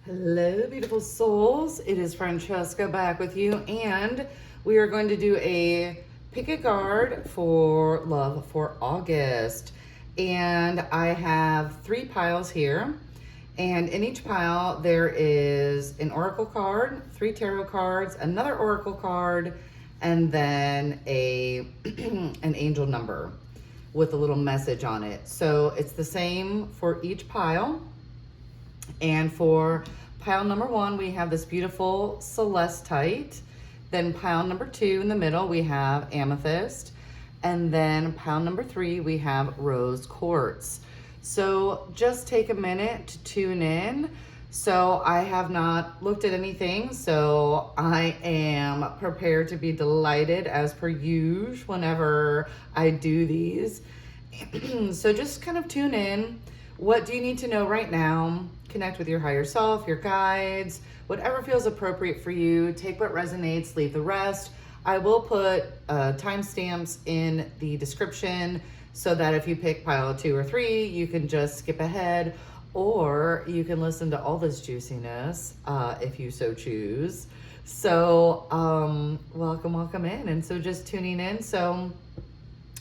Hello, beautiful souls. It is Francesca back with you, and we are going to do a pick a card for love for August. And I have 3 piles here, and in each pile there is an oracle card, 3 tarot cards, another oracle card, and then a an angel number with a little message on it. So it's the same for each pile. And for pile number 1, we have this beautiful celestite. Then pile number 2 in the middle, we have amethyst. And then pile number 3, we have rose quartz. So just take a minute to tune in. So I have not looked at anything, so I am prepared to be delighted as per usual whenever I do these. So just kind of tune in. What do you need to know right now? Connect with your higher self, your guides, whatever feels appropriate for you. Take what resonates, leave the rest. I will put timestamps in the description so that if you pick pile 2 or 3, you can just skip ahead, or you can listen to all this juiciness if you so choose. So welcome in. And so just tuning in. So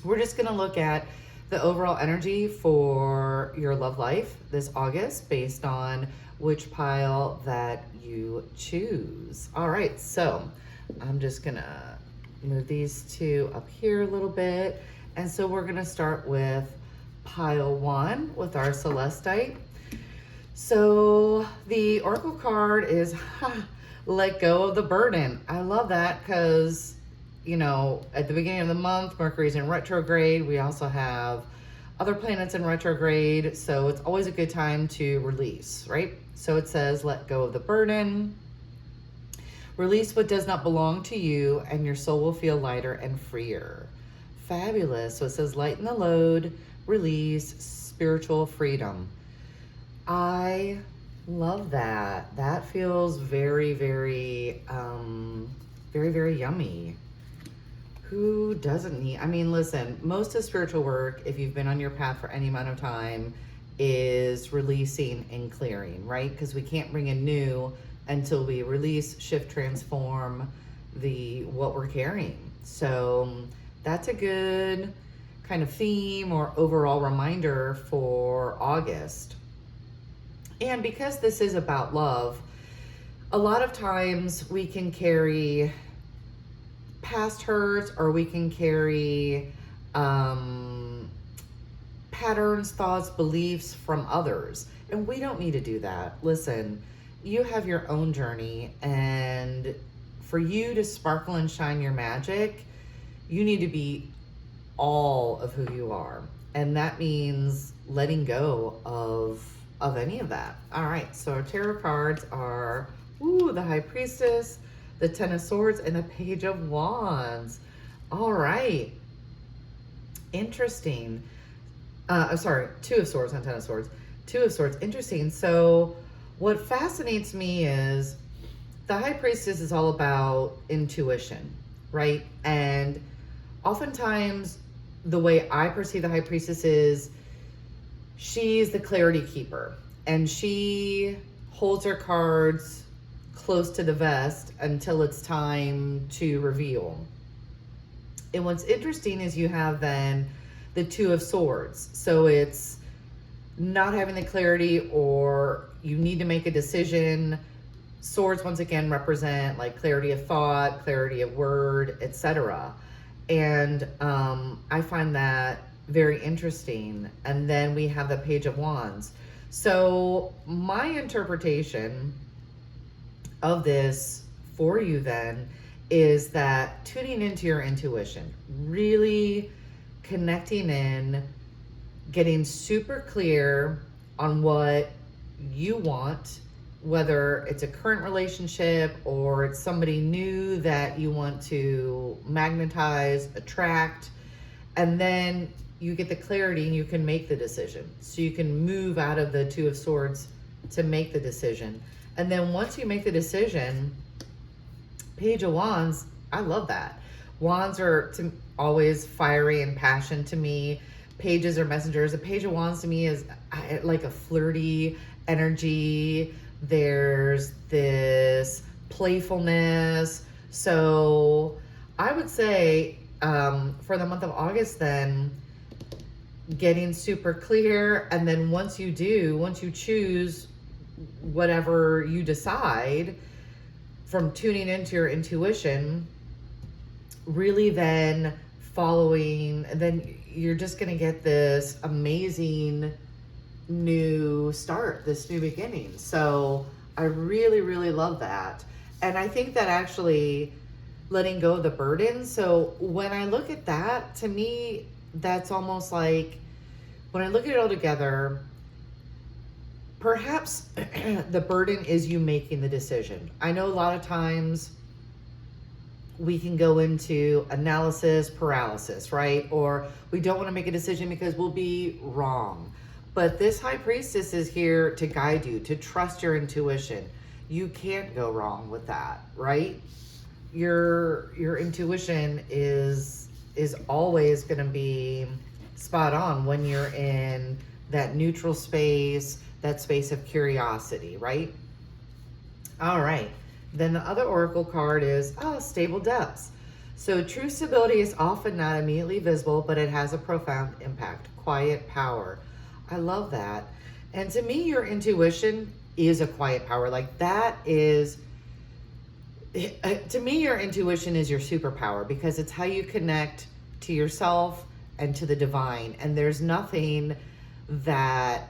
we're just going to look at the overall energy for your love life this August based on which pile that you choose. All right, so I'm just gonna move these 2 up here a little bit. And so we're gonna start with pile 1 with our celestite. So the oracle card is let go of the burden. I love that because, you know, at the beginning of the month, Mercury's in retrograde. We also have other planets in retrograde. So it's always a good time to release, right? So it says, let go of the burden. Release what does not belong to you, and your soul will feel lighter and freer. Fabulous. So it says, lighten the load, release, spiritual freedom. I love that. That feels very, very yummy. Who doesn't need, I mean, listen, most of spiritual work, if you've been on your path for any amount of time, is releasing and clearing, right? Because we can't bring in new until we release, shift, transform what we're carrying. So that's a good kind of theme or overall reminder for August. And because this is about love, a lot of times we can carry past hurts, or we can carry patterns, thoughts, beliefs from others. And we don't need to do that. Listen, you have your own journey, and for you to sparkle and shine your magic, you need to be all of who you are. And that means letting go of any of that. All right, so our tarot cards are the High Priestess, the 10 of Swords, and the Page of Wands. All right. Interesting. 2 of Swords, not 10 of Swords. 2 of Swords. Interesting. So what fascinates me is the High Priestess is all about intuition, right? And oftentimes the way I perceive the High Priestess is she's the clarity keeper, and she holds her cards close to the vest until it's time to reveal. And what's interesting is you have then the 2 of Swords. So it's not having the clarity, or you need to make a decision. Swords, once again, represent like clarity of thought, clarity of word, etc. And I find that very interesting. And then we have the Page of Wands. So my interpretation of this for you then is that tuning into your intuition, really connecting in, getting super clear on what you want, whether it's a current relationship or it's somebody new that you want to magnetize, attract, and then you get the clarity and you can make the decision. So you can move out of the 2 of Swords to make the decision. And then once you make the decision, Page of Wands, I love that. Wands are always fiery and passion to me. Pages are messengers. The Page of Wands to me is like a flirty energy, There's this playfulness. So I would say for the month of August, then getting super clear. And then once you choose whatever you decide, from tuning into your intuition, really then following, then you're just going to get this amazing new start, this new beginning. So I really, really love that. And I think that actually letting go of the burden. So when I look at that, to me, that's almost like, when I look at it all together, perhaps the burden is you making the decision. I know a lot of times we can go into analysis paralysis, right? Or we don't want to make a decision because we'll be wrong. But this high priestess is here to guide you, to trust your intuition. You can't go wrong with that, right? Your intuition is always going to be spot on when you're in that neutral space, that space of curiosity, right? All right. Then the other oracle card is stable depths. So true stability is often not immediately visible, but it has a profound impact. Quiet power. I love that. And to me, your intuition is a quiet power. Like that is, to me, your intuition is your superpower, because it's how you connect to yourself and to the divine. And there's nothing that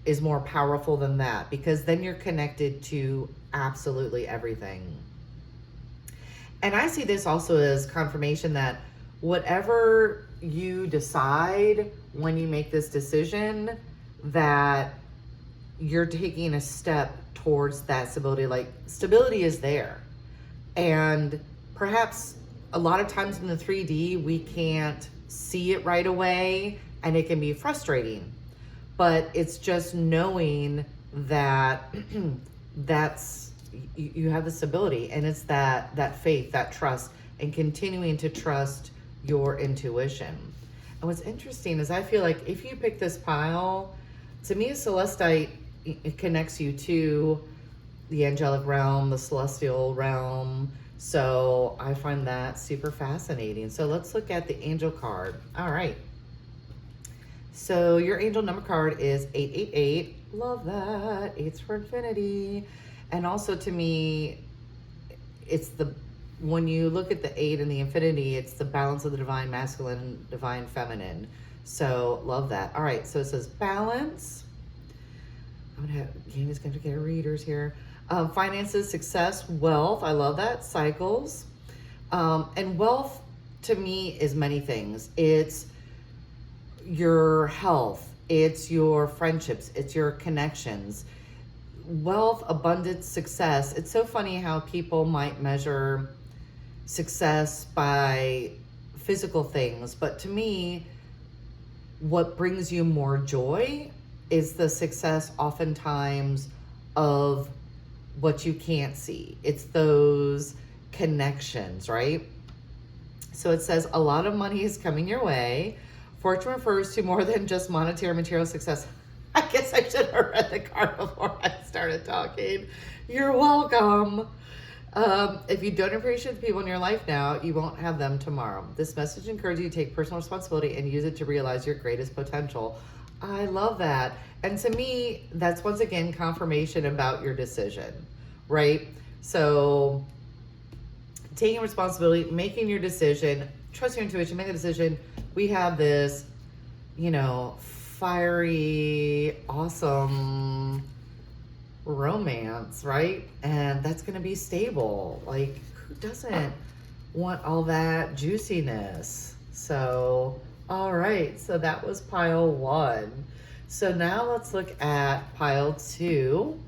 is more powerful than that, because then you're connected to absolutely everything. And I see this also as confirmation that whatever you decide when you make this decision, that you're taking a step towards that stability. Like stability is there. And perhaps a lot of times in the 3D, we can't see it right away, and it can be frustrating. But it's just knowing that you have this ability, and it's that faith, that trust, and continuing to trust your intuition. And what's interesting is I feel like if you pick this pile, to me, Celestite, it connects you to the angelic realm, the celestial realm. So I find that super fascinating. So let's look at the angel card. All right. So your angel number card is 888. Love that. 8's for infinity. And also to me, it's when you look at the 8 and the infinity, it's the balance of the divine masculine, divine feminine. So love that. All right. So it says balance. Jamie's going to get her readers here. Finances, success, wealth. I love that. Cycles. And wealth to me is many things. It's your health, it's your friendships, it's your connections. Wealth, abundance, success. It's so funny how people might measure success by physical things, but to me, what brings you more joy is the success oftentimes of what you can't see. It's those connections, right? So it says a lot of money is coming your way. Fortune refers to more than just monetary material success. I guess I should have read the card before I started talking. You're welcome. If you don't appreciate the people in your life now, you won't have them tomorrow. This message encourages you to take personal responsibility and use it to realize your greatest potential. I love that. And to me, that's once again confirmation about your decision, right? So taking responsibility, making your decision, trusting your intuition, making a decision. We have this, fiery, awesome romance, right? And that's going to be stable. Like, who doesn't want all that juiciness? So, all right. So that was pile 1. So now let's look at pile 2.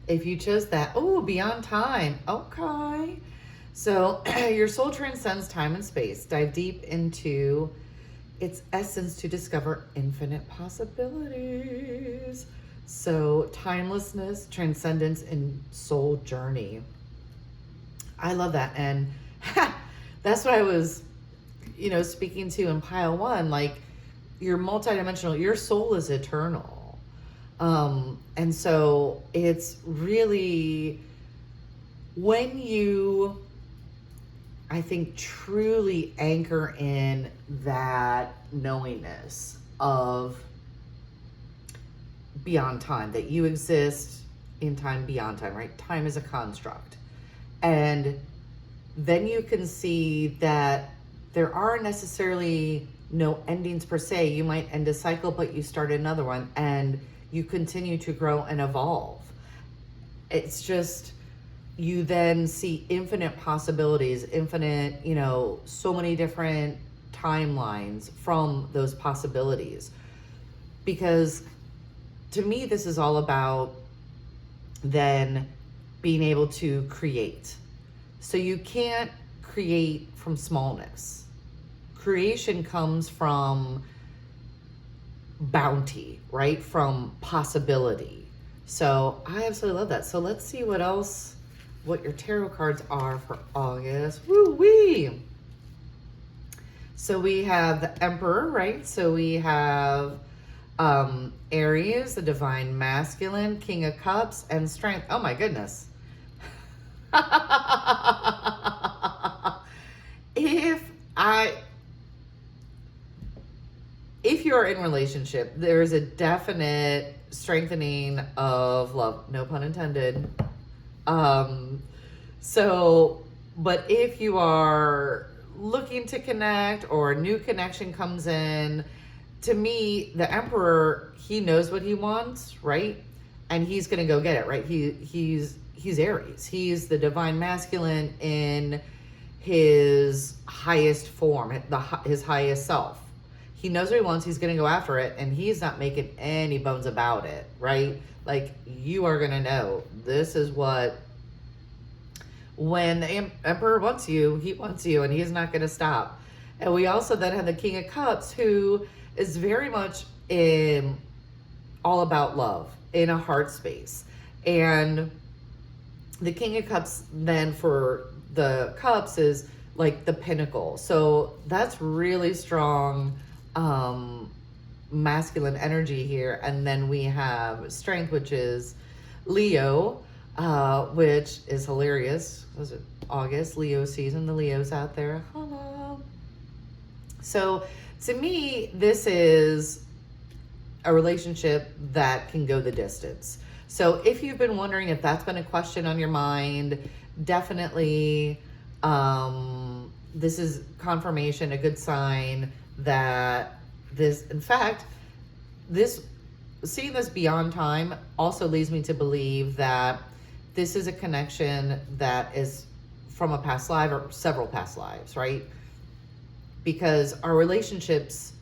If you chose that, beyond time. Okay. So your soul transcends time and space. Dive deep into its essence to discover infinite possibilities. So timelessness, transcendence, and soul journey. I love that. And that's what I was, speaking to in pile 1. Like, you're multidimensional. Your soul is eternal. And so it's really when you, I think, truly anchor in that knowingness of beyond time, that you exist in time beyond time, right? Time is a construct. And then you can see that there are necessarily no endings per se. You might end a cycle, but you start another one and you continue to grow and evolve. It's just, you then see infinite possibilities, infinite, so many different timelines from those possibilities. Because to me, this is all about then being able to create. So you can't create from smallness. Creation comes from bounty, right? From possibility. So I absolutely love that. So let's see what your tarot cards are for August. Woo-wee! So we have the Emperor, right? So we have Aries, the Divine Masculine, King of Cups, and Strength. Oh my goodness. If you're in relationship, there's a definite strengthening of love, no pun intended. But if you are looking to connect or a new connection comes in, to me, the Emperor, he knows what he wants, right? And he's going to go get it, right? He's Aries. He's the Divine Masculine in his highest form, his highest self. He knows what he wants. He's going to go after it, and he's not making any bones about it, right? Like, you are going to know this is what, when the Emperor wants you, he wants you, and he's not going to stop. And we also then have the King of Cups, who is very much all about love in a heart space. And the King of Cups then for the cups is like the pinnacle. So that's really strong masculine energy here. And then we have Strength, which is Leo, which is hilarious. Was it August, Leo season? The Leos out there. Hello. So to me, this is a relationship that can go the distance. So if you've been wondering if that's been a question on your mind, definitely this is confirmation, a good sign that this, in fact, seeing this beyond time also leads me to believe that this is a connection that is from a past life or several past lives, right? Because our relationships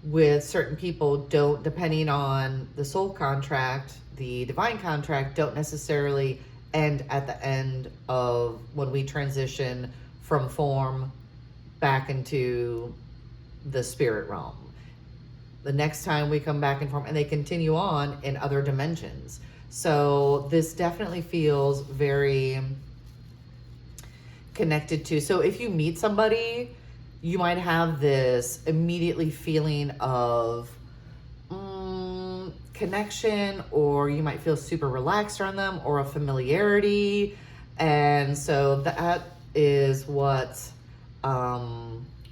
with certain people don't, depending on the soul contract, the divine contract, don't necessarily end at the end of when we transition from form back into the spirit realm. The next time we come back in form, and they continue on in other dimensions. So this definitely feels very connected to. So if you meet somebody, you might have this immediately feeling of connection, or you might feel super relaxed around them, or a familiarity. And so that is what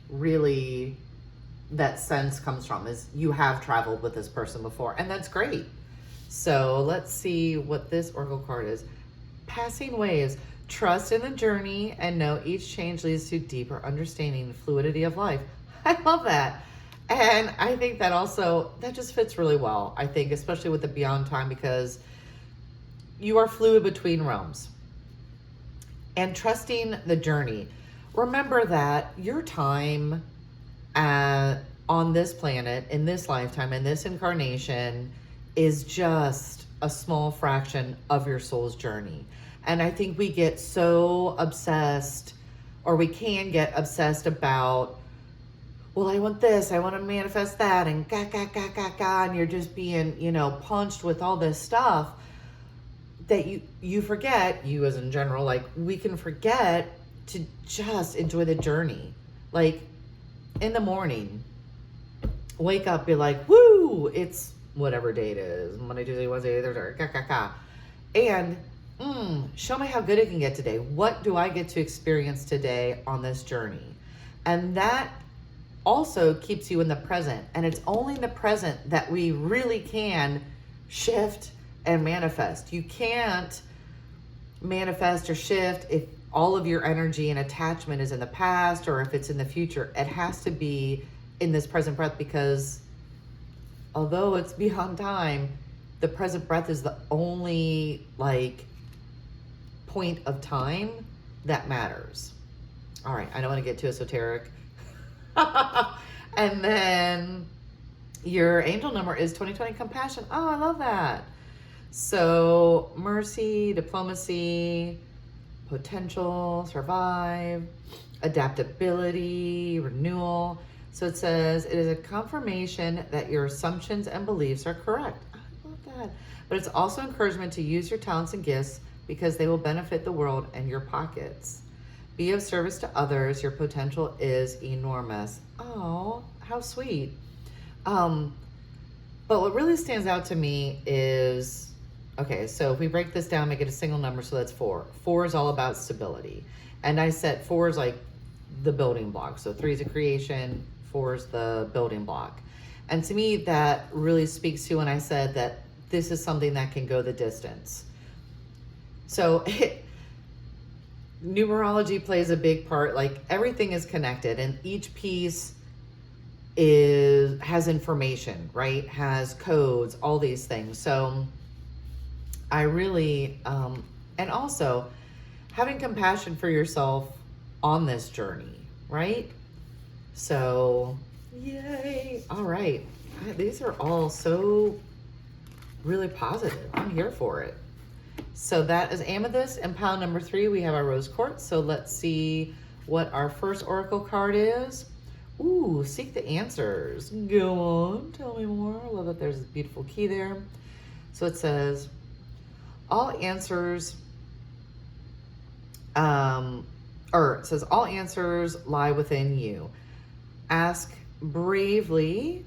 really that sense comes from, is you have traveled with this person before, and that's great. So let's see what this oracle card is. Passing waves. Trust in the journey and know each change leads to deeper understanding the fluidity of life. I love that. And I think that also, that just fits really well, I think, especially with the beyond time, because you are fluid between realms. And trusting the journey. Remember that your time on this planet, in this lifetime, in this incarnation, is just a small fraction of your soul's journey. And I think we get so obsessed, or we can get obsessed about, well, I want this, I want to manifest that, and and you're just being, punched with all this stuff that you forget, you as in general, like, we can forget to just enjoy the journey. Like, in the morning, wake up, be like, woo, it's whatever day it is, Monday, Tuesday, Wednesday, Thursday, and show me how good it can get today. What do I get to experience today on this journey? And that also keeps you in the present. And it's only in the present that we really can shift and manifest. You can't manifest or shift if all of your energy and attachment is in the past or if it's in the future. It has to be in this present breath, because although it's beyond time, the present breath is the only point of time that matters. All right, I don't want to get too esoteric. And then your angel number is 2020 compassion. Oh, I love that. So mercy, diplomacy, potential, survive, adaptability, renewal. So it says, it is a confirmation that your assumptions and beliefs are correct. I love that. But it's also encouragement to use your talents and gifts because they will benefit the world and your pockets. Be of service to others. Your potential is enormous. Oh, how sweet. But what really stands out to me is, okay, so if we break this down, make it a single number, so that's 4. 4 is all about stability. And I said 4 is like the building block. So 3 is a creation, 4 is the building block. And to me, that really speaks to when I said that this is something that can go the distance. So numerology plays a big part. Like everything is connected and each piece has information, right? Has codes, all these things. So I really, and also having compassion for yourself on this journey, right? So, yay. All right. These are all so really positive. I'm here for it. So that is amethyst. And pile number 3, we have our rose quartz. So let's see what our first oracle card is. Ooh, seek the answers. Go on, tell me more. I love that there's a beautiful key there. So it says, all answers, it says all answers lie within you. Ask bravely,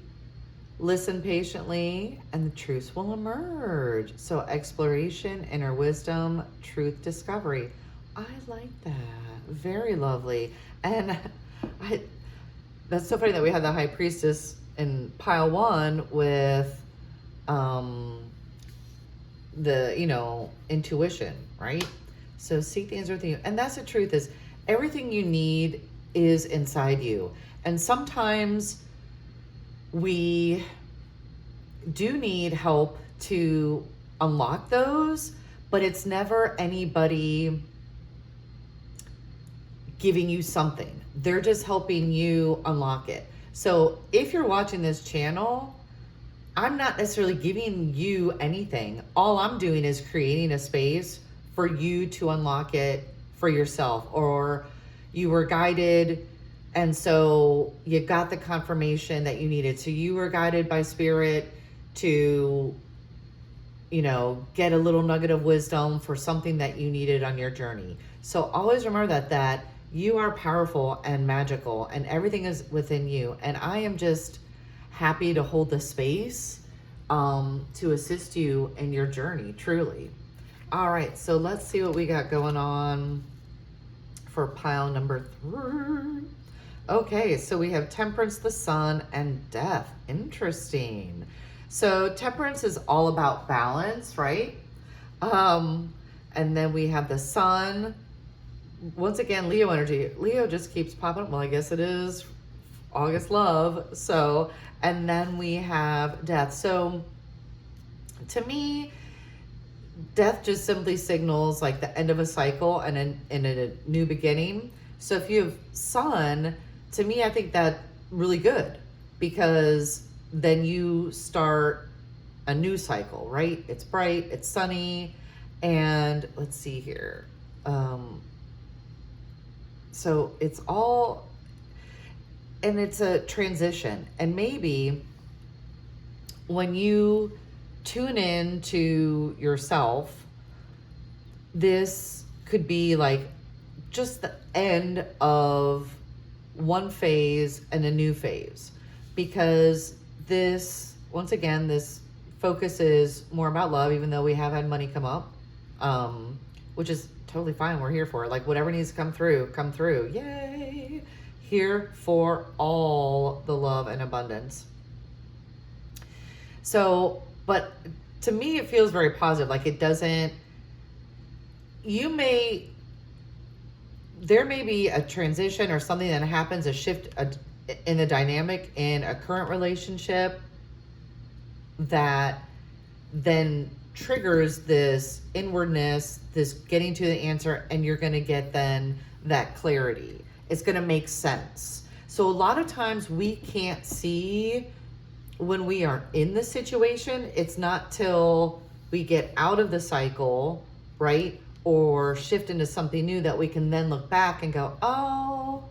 listen patiently, and the truth will emerge. So exploration, inner wisdom, truth discovery. I like that. Very lovely. And that's so funny that we had the high priestess in pile 1 with the intuition, right? So seek the answer within you. And that's the truth, is everything you need is inside you. And sometimes we do need help to unlock those, but it's never anybody giving you something. They're just helping you unlock it. So if you're watching this channel, I'm not necessarily giving you anything. All I'm doing is creating a space for you to unlock it for yourself, or you were guided and so you got the confirmation that you needed. So you were guided by spirit to, get a little nugget of wisdom for something that you needed on your journey. So always remember that you are powerful and magical and everything is within you. And I am just happy to hold the space to assist you in your journey, truly. All right, so let's see what we got going on for pile number 3. Okay, so we have temperance, the sun, and death. Interesting. So temperance is all about balance, right? And then we have the sun. Once again, Leo energy. Leo just keeps popping up. Well, I guess it is August love. So, and then we have death. So to me, death just simply signals like the end of a cycle and a new beginning. So if you have sun, to me, I think that really good, because then you start a new cycle, right? It's bright, it's sunny, and let's see here. So it's all, and it's a transition. And maybe when you tune in to yourself, this could be like just the end of one phase and a new phase, because this, once again, this focus is more about love, even though we have had money come up, which is totally fine. We're here for it. Like whatever needs to come through. Yay! Here for all the love and abundance. So, but to me, it feels very positive. Like it doesn't, there may be a transition or something that happens, a shift in the dynamic in a current relationship that then triggers this inwardness, this getting to the answer, and you're going to get then that clarity. It's going to make sense. So a lot of times we can't see when we are in the situation. It's not till we get out of the cycle, right? Or shift into something new that we can then look back and go, oh,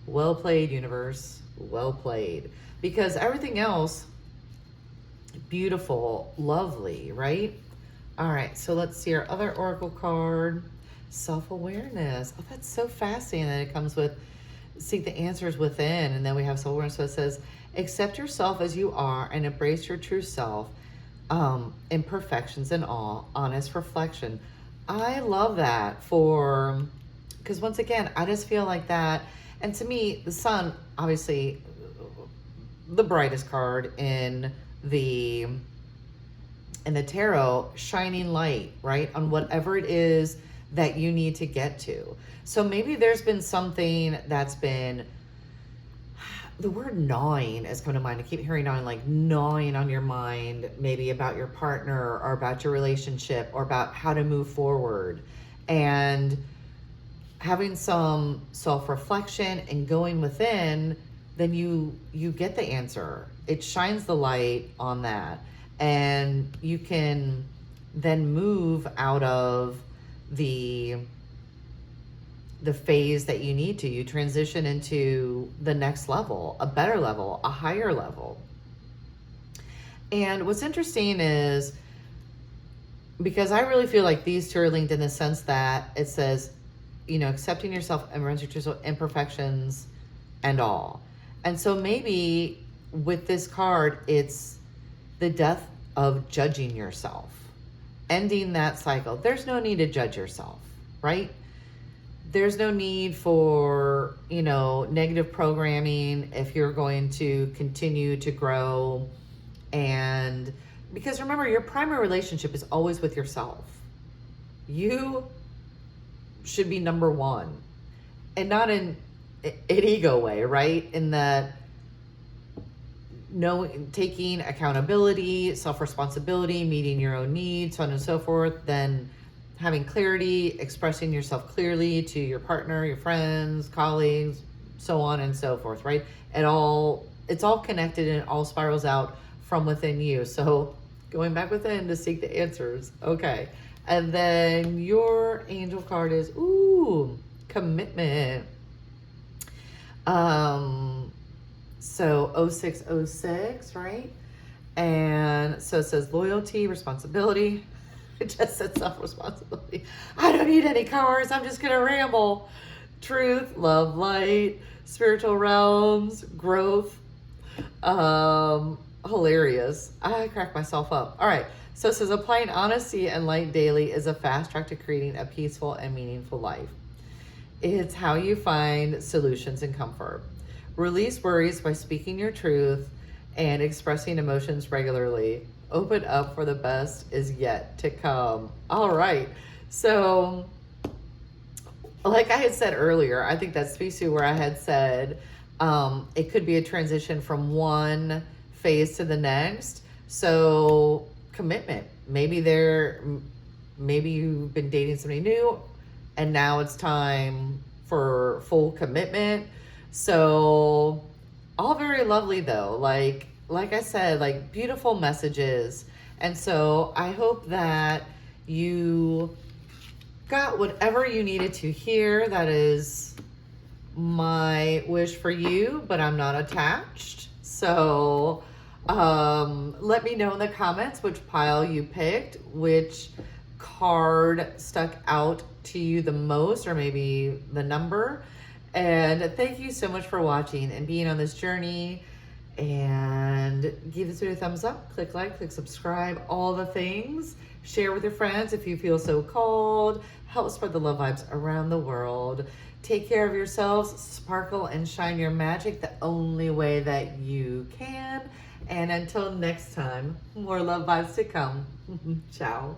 well played, universe. Well played. Because everything else, beautiful, lovely, right? All right, so let's see our other oracle card, self-awareness. Oh, that's so fascinating that it comes with seek the answers within, and then we have self-awareness. So it says, accept yourself as you are and embrace your true self, imperfections and all, honest reflection. I love that because once again, I just feel like that. And to me, the sun, obviously the brightest card in the tarot, shining light, right? On whatever it is that you need to get to. So maybe there's been something that's been, the word gnawing is coming to mind. I keep hearing gnawing, like gnawing on your mind, maybe about your partner or about your relationship or about how to move forward. And having some self-reflection and going within, then you get the answer. It shines the light on that. And you can then move out of the phase that you need to. You transition into the next level, a better level, a higher level. And what's interesting is, because I really feel like these two are linked in the sense that it says, accepting yourself and your imperfections and all. And so maybe with this card, it's the death of judging yourself, ending that cycle. There's no need to judge yourself, right? There's no need for, negative programming if you're going to continue to grow. And because remember, your primary relationship is always with yourself. You should be number one, and not in an ego way, right? In that taking accountability, self-responsibility, meeting your own needs, so on and so forth, then having clarity, expressing yourself clearly to your partner, your friends, colleagues, so on and so forth, right? It's all connected and it all spirals out from within you. So going back within to seek the answers. Okay. And then your angel card is, commitment. So 0606, right? And so it says loyalty, responsibility. It just said self-responsibility. I don't need any cards. I'm just going to ramble. Truth, love, light, spiritual realms, growth. Hilarious. I crack myself up. All right. So it says applying honesty and light daily is a fast track to creating a peaceful and meaningful life. It's how you find solutions and comfort. Release worries by speaking your truth and expressing emotions regularly. Open up for the best is yet to come. All right. So, like I had said earlier, I think that speaks to where I had said it could be a transition from one phase to the next. So, commitment. Maybe you've been dating somebody new and now it's time for full commitment. So, all very lovely though. Like I said, like beautiful messages. And so I hope that you got whatever you needed to hear. That is my wish for you, but I'm not attached. So let me know in the comments which pile you picked, which card stuck out to you the most, or maybe the number. And thank you so much for watching and being on this journey. And give this video a thumbs up, click like, click subscribe, all the things. Share with your friends if you feel so called. Help spread the love vibes around the world. Take care of yourselves, sparkle and shine your magic the only way that you can. And until next time, more love vibes to come. Ciao.